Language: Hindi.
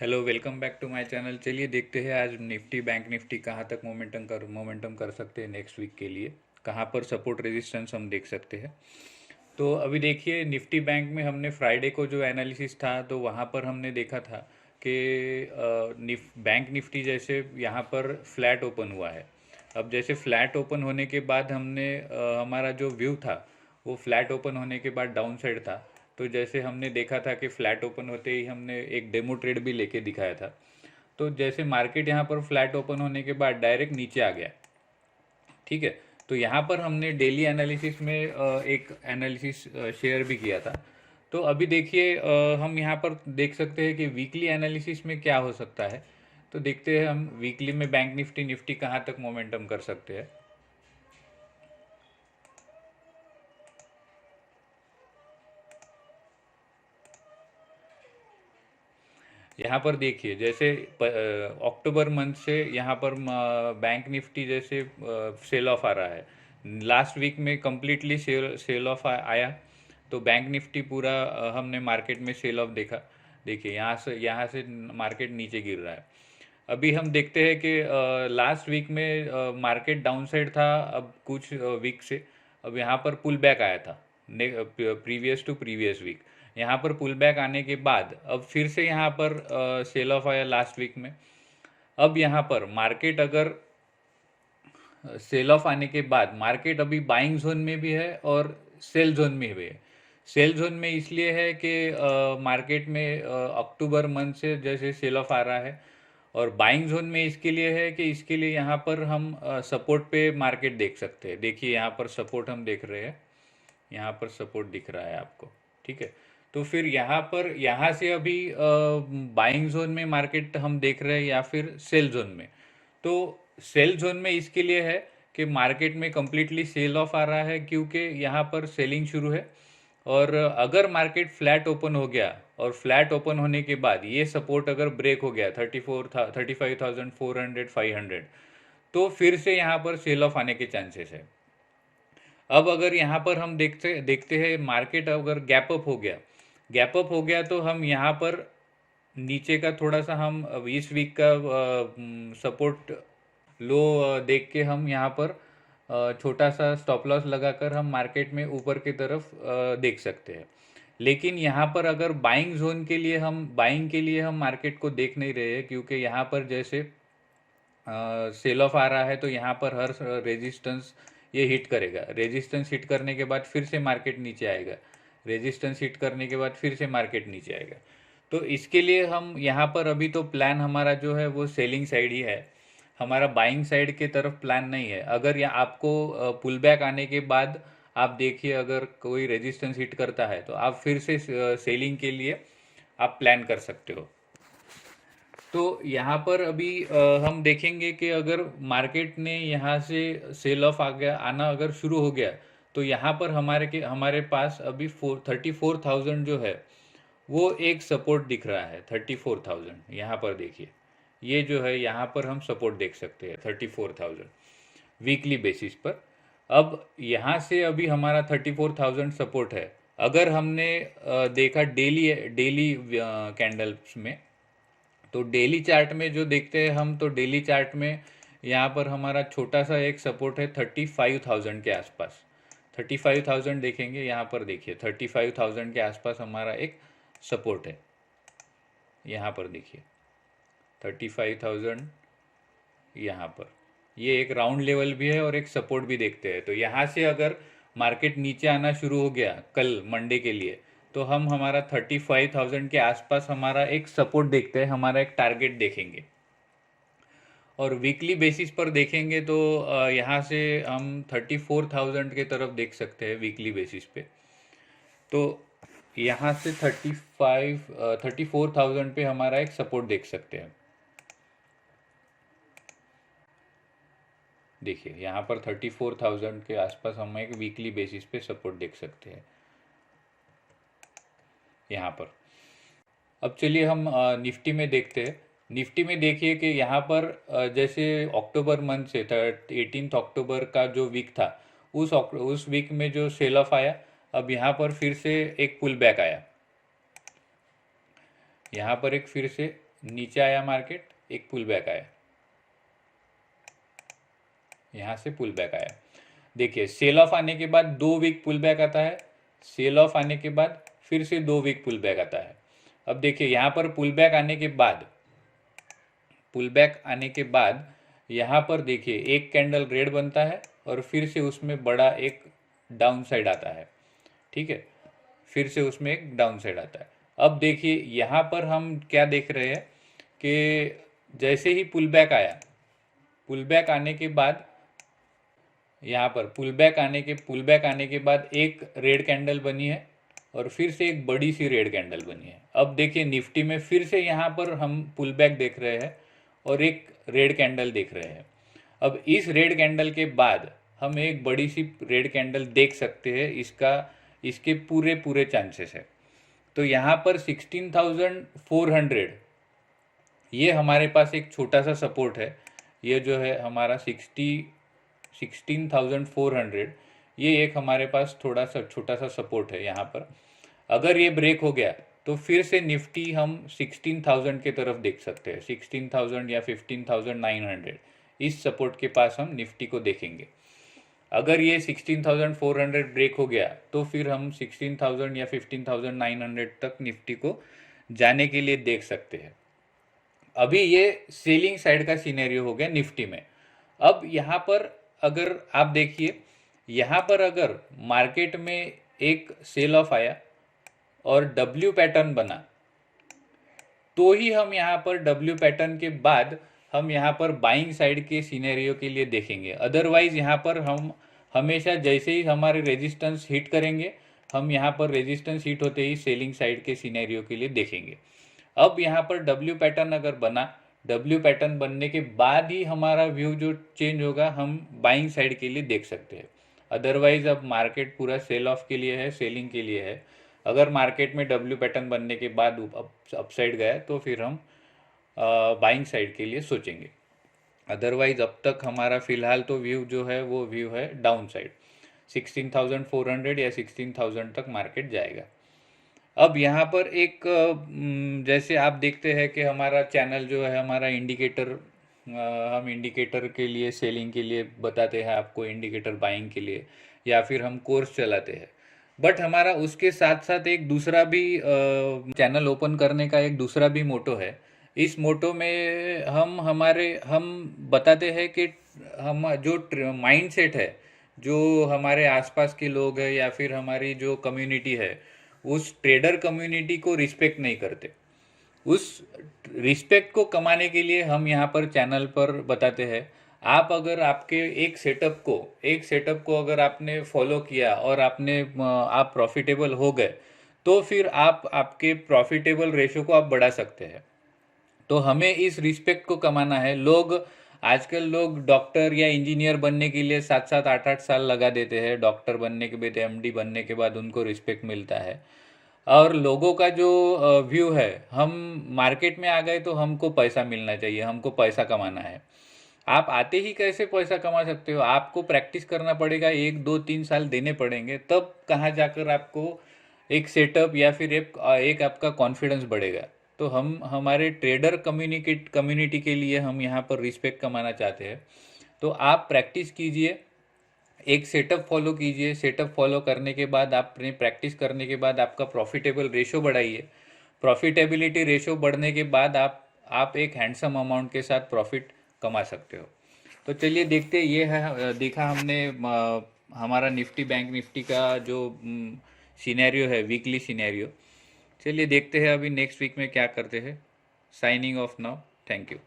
Hello, welcome back to my channel. चलिए देखते हैं आज निफ्टी बैंक निफ्टी कहाँ तक मोमेंटम कर सकते हैं नेक्स्ट वीक के लिए। कहाँ पर सपोर्ट रेजिस्टेंस हम देख सकते हैं। तो अभी देखिए निफ्टी बैंक में हमने फ्राइडे को जो एनालिसिस था तो वहाँ पर हमने देखा था कि बैंक निफ्टी जैसे यहाँ पर फ्लैट ओपन हुआ है। अब जैसे फ्लैट ओपन होने के बाद हमारा जो व्यू था वो फ्लैट ओपन होने के बाद डाउन साइड था। तो जैसे हमने देखा था कि फ्लैट ओपन होते ही हमने एक डेमो ट्रेड भी लेके दिखाया था। तो जैसे मार्केट यहाँ पर फ्लैट ओपन होने के बाद डायरेक्ट नीचे आ गया। ठीक है। तो यहाँ पर हमने डेली एनालिसिस में एक एनालिसिस शेयर भी किया था। तो अभी देखिए हम यहाँ पर देख सकते हैं कि वीकली एनालिसिस में क्या हो सकता है। तो देखते हैं हम वीकली में बैंक निफ्टी निफ्टी कहाँ तक मोमेंटम कर सकते हैं। यहाँ पर देखिए जैसे अक्टूबर मंथ से यहाँ पर बैंक निफ्टी जैसे सेल ऑफ आ रहा है। लास्ट वीक में कम्प्लीटली सेल ऑफ आया। तो बैंक निफ्टी पूरा हमने मार्केट में सेल ऑफ देखा। देखिए यहाँ से मार्केट नीचे गिर रहा है। अभी हम देखते हैं कि लास्ट वीक में मार्केट डाउन साइड था। अब कुछ वीक से अब यहाँ पर पुल बैक आया था। प्रीवियस टू प्रीवियस वीक यहाँ पर पुल बैक आने के बाद अब फिर से यहाँ पर सेल ऑफ आया लास्ट वीक में। अब यहाँ पर मार्केट अगर सेल ऑफ आने के बाद मार्केट अभी बाइंग जोन में भी है और सेल जोन में भी है। सेल जोन में इसलिए है कि मार्केट में अक्टूबर मंथ से जैसे सेल ऑफ आ रहा है। और बाइंग जोन में इसके लिए है कि इसके लिए यहाँ पर हम सपोर्ट पे मार्केट देख सकते हैं। देखिए यहाँ पर सपोर्ट हम देख रहे हैं। यहाँ पर सपोर्ट दिख रहा है आपको। ठीक है। तो फिर यहाँ से अभी बाइंग जोन में मार्केट हम देख रहे हैं या फिर सेल जोन में। तो सेल जोन में इसके लिए है कि मार्केट में कम्प्लीटली सेल ऑफ आ रहा है क्योंकि यहाँ पर सेलिंग शुरू है। और अगर मार्केट फ्लैट ओपन हो गया और फ्लैट ओपन होने के बाद ये सपोर्ट अगर ब्रेक हो गया 35,400 500, तो फिर से यहाँ पर सेल ऑफ आने के चांसेस है। अब अगर यहाँ पर हम देखते देखते हैं मार्केट अगर गैप अप हो गया तो हम यहाँ पर नीचे का थोड़ा सा हम अब इस वीक का सपोर्ट लो देख के हम यहाँ पर छोटा सा स्टॉप लॉस लगाकर हम मार्केट में ऊपर की तरफ देख सकते हैं। लेकिन यहाँ पर अगर बाइंग के लिए हम मार्केट को देख नहीं रहे हैं क्योंकि यहाँ पर जैसे सेल ऑफ आ रहा है तो यहाँ पर हर रेजिस्टेंस ये हिट करेगा। रेजिस्टेंस हिट करने के बाद फिर से मार्केट नीचे आएगा। रेजिस्टेंस हिट करने के बाद फिर से मार्केट नीचे आएगा। तो इसके लिए हम यहाँ पर अभी तो प्लान हमारा जो है वो सेलिंग साइड ही है। हमारा बाइंग साइड के तरफ प्लान नहीं है। अगर यहाँ आपको पुल बैक आने के बाद आप देखिए अगर कोई रेजिस्टेंस हिट करता है तो आप फिर से सेलिंग के लिए आप प्लान कर सकते हो। तो यहाँ पर अभी हम देखेंगे कि अगर मार्केट ने यहाँ से सेल ऑफ आ गया आना अगर शुरू हो गया तो यहाँ पर हमारे पास अभी 34,000 जो है वो एक सपोर्ट दिख रहा है। 34,000 यहाँ पर देखिए। ये जो है यहाँ पर हम सपोर्ट देख सकते हैं 34,000 वीकली बेसिस पर। अब यहाँ से अभी हमारा 34,000 सपोर्ट है। अगर हमने देखा डेली डेली कैंडल्स में तो डेली चार्ट में जो देखते हैं हम तो डेली चार्ट में यहाँ पर हमारा छोटा सा एक सपोर्ट है 35,000 के आसपास। 35,000 देखेंगे यहाँ पर देखिए 35,000 के आसपास हमारा एक सपोर्ट है। यहाँ पर देखिए 35,000 यहाँ पर ये एक राउंड लेवल भी है और एक सपोर्ट भी देखते हैं। तो यहाँ से अगर मार्केट नीचे आना शुरू हो गया कल मंडे के लिए तो हम हमारा 35,000 के आसपास हमारा एक सपोर्ट देखते हैं, हमारा एक टारगेट देखेंगे। और वीकली बेसिस पर देखेंगे तो यहाँ से हम 34,000 के तरफ देख सकते हैं वीकली बेसिस पे। तो यहाँ से 34,000 पे हमारा एक सपोर्ट देख सकते हैं। देखिए यहाँ पर 34,000 के आसपास हम एक वीकली बेसिस पे सपोर्ट देख सकते हैं यहाँ पर। अब चलिए हम निफ्टी में देखते हैं। निफ्टी में देखिए कि यहाँ पर जैसे अक्टूबर मंथ से 18 अक्टूबर का जो वीक था उस वीक में जो सेल ऑफ आया। अब यहाँ पर फिर से एक पुल बैक आया। यहाँ पर एक फिर से नीचे आया मार्केट, एक पुल बैक आया, यहाँ से पुल बैक आया। देखिए सेल ऑफ आने के बाद 2 वीक पुल बैक आता है, सेल ऑफ आने के बाद फिर से 2 वीक पुल बैक आता है। अब देखिए यहाँ पर पुल बैक आने के बाद, पुल बैक आने के बाद यहाँ पर देखिए एक कैंडल रेड बनता है और फिर से उसमें बड़ा एक डाउन साइड आता है, ठीक है, फिर से उसमें एक डाउन साइड आता है। अब देखिए यहाँ पर हम क्या देख रहे हैं कि जैसे ही पुल बैक आया, पुल बैक आने के बाद यहाँ पर पुल बैक आने के बाद एक रेड कैंडल बनी है और फिर से एक बड़ी सी रेड कैंडल बनी है। अब देखिए निफ्टी में फिर से यहाँ पर हम पुल बैक देख रहे हैं और एक रेड कैंडल देख रहे हैं। अब इस रेड कैंडल के बाद हम एक बड़ी सी रेड कैंडल देख सकते हैं, इसके पूरे पूरे चांसेस है। तो यहाँ पर 16,400 ये हमारे पास एक छोटा सा सपोर्ट है, ये जो है हमारा 16,400 ये एक हमारे पास थोड़ा सा छोटा सा सपोर्ट है। यहाँ पर अगर ये ब्रेक हो गया तो फिर से निफ्टी हम 16,000 के तरफ देख सकते हैं, 16,000 या 15,900 इस सपोर्ट के पास हम निफ्टी को देखेंगे। अगर ये 16,400 ब्रेक हो गया तो फिर हम 16,000 या 15,900 तक निफ्टी को जाने के लिए देख सकते हैं। अभी ये सेलिंग साइड का सिनेरियो हो गया निफ्टी में। अब यहाँ पर अगर आप देखिए, यहाँ पर अगर मार्केट में एक सेल ऑफ आया और डब्ल्यू पैटर्न बना तो ही हम यहाँ पर डब्ल्यू पैटर्न के बाद हम यहाँ पर बाइंग साइड के सिनेरियो के लिए देखेंगे। अदरवाइज यहाँ पर हम हमेशा जैसे ही हमारे रेजिस्टेंस हिट करेंगे, हम यहाँ पर रेजिस्टेंस हिट होते ही सेलिंग साइड के सिनेरियो के लिए देखेंगे। अब यहाँ पर डब्ल्यू पैटर्न अगर बना, डब्ल्यू पैटर्न बनने के बाद ही हमारा व्यू जो चेंज होगा, हम बाइंग साइड के लिए देख सकते हैं। अदरवाइज अब मार्केट पूरा सेल ऑफ के लिए है, सेलिंग के लिए है। अगर मार्केट में डब्ल्यू पैटर्न बनने के बाद अपसाइड गया तो फिर हम बाइंग साइड के लिए सोचेंगे। अदरवाइज अब तक हमारा फिलहाल तो व्यू जो है वो व्यू है डाउन साइड, 16,400 या 16,000 तक मार्केट जाएगा। अब यहाँ पर एक जैसे आप देखते हैं कि हमारा चैनल जो है, हमारा इंडिकेटर, हम इंडिकेटर के लिए सेलिंग के लिए बताते हैं आपको, इंडिकेटर बाइंग के लिए, या फिर हम कोर्स चलाते हैं। बट हमारा उसके साथ साथ एक दूसरा भी चैनल ओपन करने का एक दूसरा भी मोटो है। इस मोटो में हम बताते हैं कि हम जो माइंडसेट है, जो हमारे आसपास के लोग हैं या फिर हमारी जो कम्युनिटी है, उस ट्रेडर कम्युनिटी को रिस्पेक्ट नहीं करते। उस रिस्पेक्ट को कमाने के लिए हम यहाँ पर चैनल पर बताते हैं, आप अगर आपके एक सेटअप को अगर आपने फॉलो किया और आप प्रॉफिटेबल हो गए, तो फिर आप आपके प्रॉफिटेबल रेशो को आप बढ़ा सकते हैं। तो हमें इस रिस्पेक्ट को कमाना है। आजकल लोग डॉक्टर या इंजीनियर बनने के लिए 7-7 8-8 साल लगा देते हैं। डॉक्टर बनने के बाद, एमडी बनने के बाद उनको रिस्पेक्ट मिलता है। और लोगों का जो व्यू है, हम मार्केट में आ गए तो हमको पैसा मिलना चाहिए, हमको पैसा कमाना है। आप आते ही कैसे पैसा कमा सकते हो? आपको प्रैक्टिस करना पड़ेगा, 1-2-3 साल देने पड़ेंगे, तब कहाँ जाकर आपको एक सेटअप या फिर एक आपका कॉन्फिडेंस बढ़ेगा। तो हम हमारे ट्रेडर कम्युनिटी के लिए हम यहाँ पर रिस्पेक्ट कमाना चाहते हैं। तो आप प्रैक्टिस कीजिए, एक सेटअप फॉलो कीजिए। सेटअप फॉलो करने के बाद, आपने प्रैक्टिस करने के बाद आपका प्रॉफिटेबल रेशो बढ़ाइए। प्रॉफिटेबिलिटी रेशो बढ़ने के बाद आप एक हैंडसम अमाउंट के साथ प्रॉफिट कमा सकते हो। तो चलिए देखते, ये है, देखा हमने हमारा निफ्टी बैंक निफ्टी का जो सिनेरियो है, वीकली सिनेरियो। चलिए देखते हैं अभी नेक्स्ट वीक में क्या करते हैं। Signing off now, thank you.